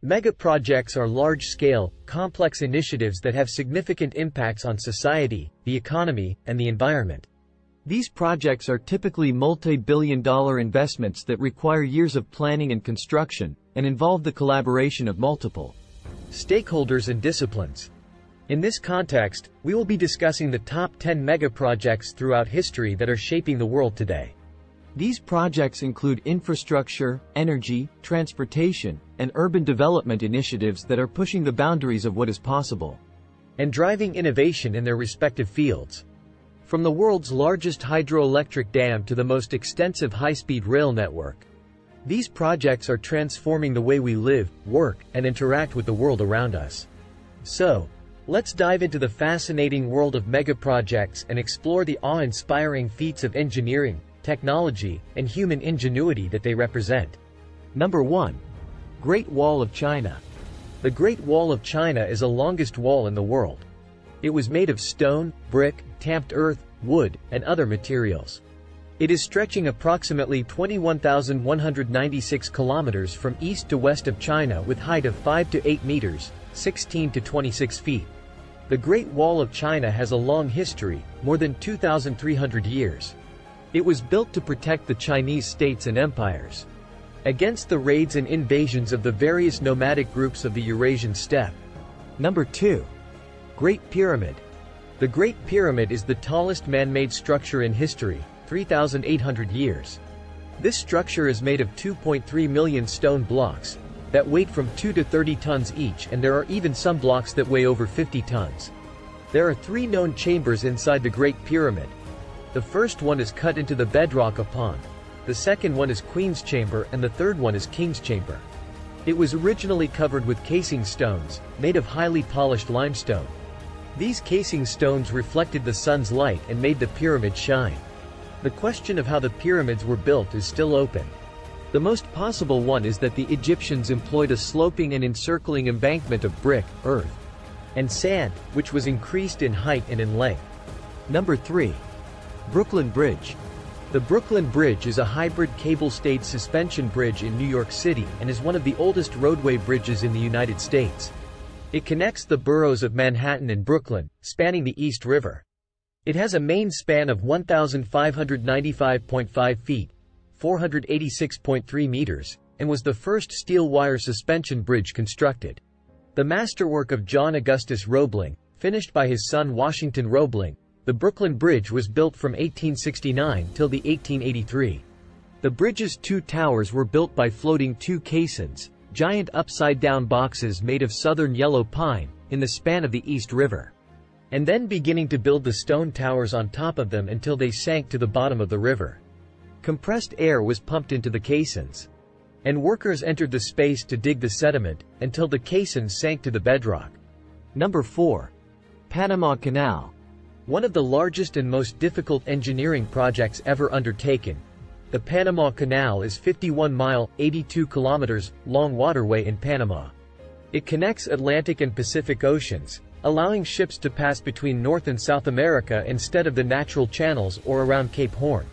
Mega projects are large-scale, complex initiatives that have significant impacts on society, the economy, and the environment. These projects are typically multi-billion-dollar investments that require years of planning and construction, and involve the collaboration of multiple stakeholders and disciplines. In this context, we will be discussing the top 10 mega projects throughout history that are shaping the world today. These projects include infrastructure, energy, transportation, and urban development initiatives that are pushing the boundaries of what is possible and driving innovation in their respective fields. From the world's largest hydroelectric dam to the most extensive high-speed rail network, these projects are transforming the way we live, work, and interact with the world around us. So, let's dive into the fascinating world of megaprojects and explore the awe-inspiring feats of engineering, technology, and human ingenuity that they represent. Number 1. Great Wall of China. The Great Wall of China is the longest wall in the world. It was made of stone, brick, tamped earth, wood, and other materials. It is stretching approximately 21,196 kilometers from east to west of China with height of 5 to 8 meters, 16 to 26 feet. The Great Wall of China has a long history, more than 2,300 years. It was built to protect the Chinese states and empires against the raids and invasions of the various nomadic groups of the Eurasian steppe. Number 2. Great Pyramid. The Great Pyramid is the tallest man-made structure in history, 3,800 years. This structure is made of 2.3 million stone blocks that weigh from 2 to 30 tons each, and there are even some blocks that weigh over 50 tons. There are 3 known chambers inside the Great Pyramid. The first one is cut into the bedrock upon. The second one is Queen's Chamber and the third one is King's Chamber. It was originally covered with casing stones, made of highly polished limestone. These casing stones reflected the sun's light and made the pyramid shine. The question of how the pyramids were built is still open. The most possible one is that the Egyptians employed a sloping and encircling embankment of brick, earth, and sand, which was increased in height and in length. Number 3. Brooklyn Bridge. The Brooklyn Bridge is a hybrid cable-stayed suspension bridge in New York City and is one of the oldest roadway bridges in the United States. It connects the boroughs of Manhattan and Brooklyn, spanning the East River. It has a main span of 1,595.5 feet, 486.3 meters, and was the first steel wire suspension bridge constructed. The masterwork of John Augustus Roebling, finished by his son Washington Roebling, the Brooklyn Bridge was built from 1869 till the 1883. The bridge's 2 towers were built by floating 2 caissons, giant upside-down boxes made of southern yellow pine, in the span of the East River, and then beginning to build the stone towers on top of them until they sank to the bottom of the river. Compressed air was pumped into the caissons, and workers entered the space to dig the sediment, until the caissons sank to the bedrock. Number 4. Panama Canal. One of the largest and most difficult engineering projects ever undertaken, the Panama Canal is 51-mile, 82 kilometers, long waterway in Panama. It connects Atlantic and Pacific Oceans, allowing ships to pass between North and South America instead of the natural channels or around Cape Horn,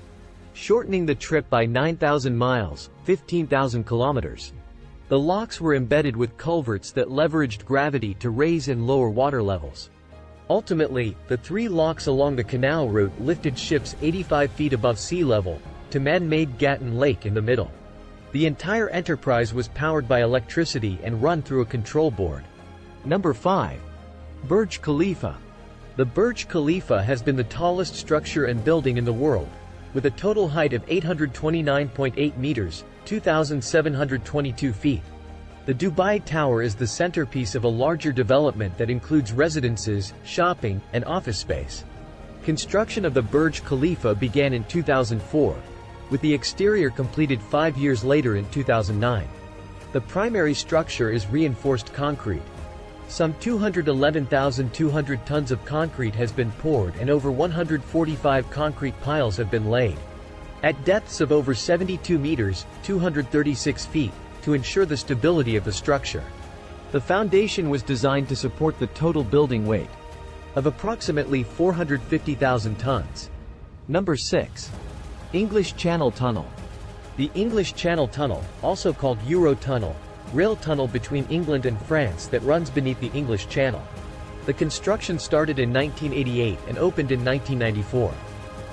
shortening the trip by 9,000 miles, 15,000 kilometers. The locks were embedded with culverts that leveraged gravity to raise and lower water levels. Ultimately, the 3 locks along the canal route lifted ships 85 feet above sea level to man-made Gatun Lake in the middle. The entire enterprise was powered by electricity and run through a control board. Number 5. Burj Khalifa. The Burj Khalifa has been the tallest structure and building in the world, with a total height of 829.8 meters, 2,722 feet. The Dubai Tower is the centerpiece of a larger development that includes residences, shopping, and office space. Construction of the Burj Khalifa began in 2004, with the exterior completed 5 years later in 2009. The primary structure is reinforced concrete. Some 211,200 tons of concrete has been poured and over 145 concrete piles have been laid, at depths of over 72 meters, 236 feet, to ensure the stability of the structure. The foundation was designed to support the total building weight of approximately 450,000 tons. Number 6. English Channel Tunnel. The English Channel Tunnel, also called Eurotunnel, rail tunnel between England and France that runs beneath the English Channel. The construction started in 1988 and opened in 1994.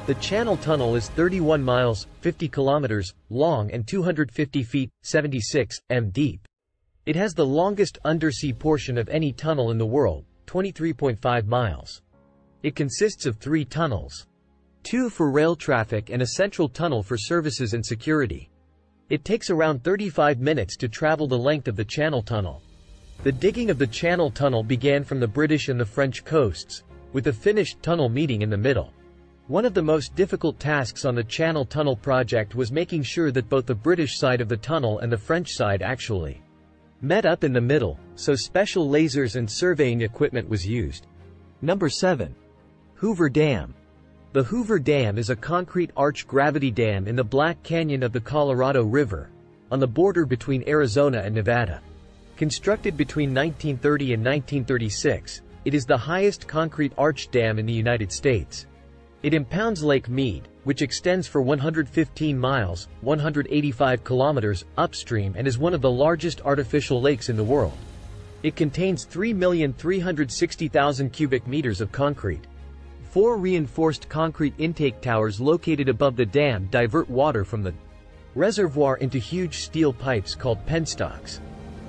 The Channel Tunnel is 31 miles, 50 kilometers, long and 250 feet, 76 m deep. It has the longest undersea portion of any tunnel in the world, 23.5 miles. It consists of 3 tunnels. 2 for rail traffic and a central tunnel for services and security. It takes around 35 minutes to travel the length of the Channel Tunnel. The digging of the Channel Tunnel began from the British and the French coasts, with the finished tunnel meeting in the middle. One of the most difficult tasks on the Channel Tunnel project was making sure that both the British side of the tunnel and the French side actually met up in the middle, so special lasers and surveying equipment was used. Number 7. Hoover Dam. The Hoover Dam is a concrete arch gravity dam in the Black Canyon of the Colorado River, on the border between Arizona and Nevada. Constructed between 1930 and 1936, it is the highest concrete arch dam in the United States. It impounds Lake Mead, which extends for 115 miles, 185 kilometers, upstream and is one of the largest artificial lakes in the world. It contains 3,360,000 cubic meters of concrete. 4 reinforced concrete intake towers located above the dam divert water from the reservoir into huge steel pipes called penstocks.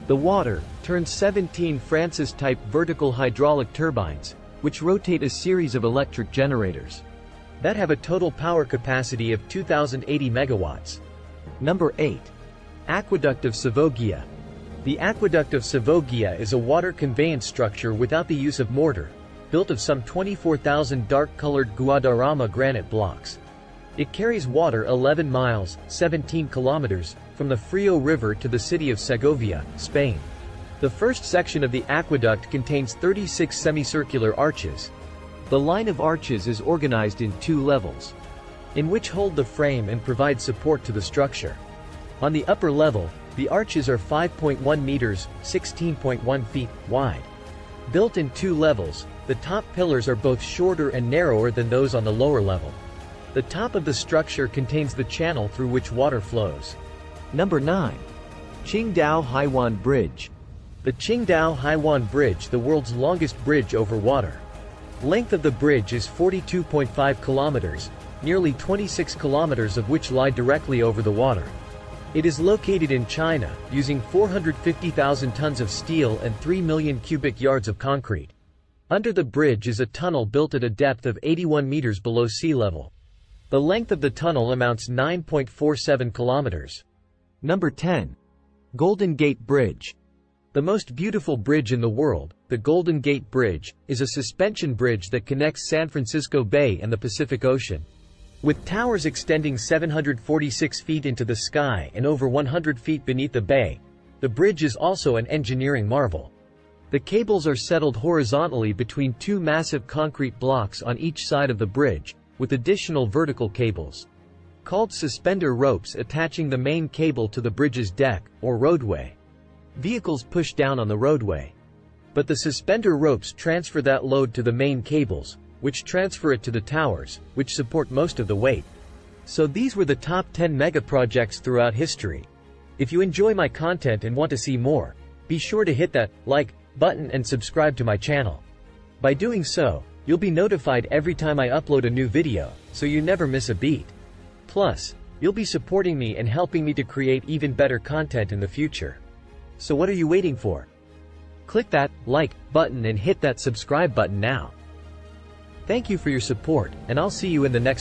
The water turns 17 Francis-type vertical hydraulic turbines, which rotate a series of electric generators that have a total power capacity of 2,080 megawatts. Number 8. Aqueduct of Sevogia. The Aqueduct of Sevogia is a water conveyance structure without the use of mortar, built of some 24,000 dark-colored Guadarrama granite blocks. It carries water 11 miles, 17 kilometers, from the Frio River to the city of Segovia, Spain. The first section of the aqueduct contains 36 semicircular arches. The line of arches is organized in 2 levels, in which hold the frame and provide support to the structure. On the upper level, the arches are 5.1 meters, 16.1 feet, wide. Built in 2 levels, the top pillars are both shorter and narrower than those on the lower level. The top of the structure contains the channel through which water flows. Number 9. Qingdao Haiwan Bridge. The Qingdao Haiwan Bridge, the world's longest bridge over water. Length of the bridge is 42.5 kilometers, nearly 26 kilometers of which lie directly over the water. It is located in China, using 450,000 tons of steel and 3 million cubic yards of concrete. Under the bridge is a tunnel built at a depth of 81 meters below sea level. The length of the tunnel amounts 9.47 kilometers. Number 10. Golden Gate Bridge. The most beautiful bridge in the world, the Golden Gate Bridge, is a suspension bridge that connects San Francisco Bay and the Pacific Ocean. With towers extending 746 feet into the sky and over 100 feet beneath the bay, the bridge is also an engineering marvel. The cables are settled horizontally between 2 massive concrete blocks on each side of the bridge, with additional vertical cables, called suspender ropes, attaching the main cable to the bridge's deck, or roadway. Vehicles push down on the roadway, but the suspender ropes transfer that load to the main cables, which transfer it to the towers, which support most of the weight. So these were the top 10 mega projects throughout history. If you enjoy my content and want to see more, be sure to hit that like button and subscribe to my channel. By doing so, you'll be notified every time I upload a new video, so you never miss a beat. Plus, you'll be supporting me and helping me to create even better content in the future. So what are you waiting for? Click that like button and hit that subscribe button now. Thank you for your support, and I'll see you in the next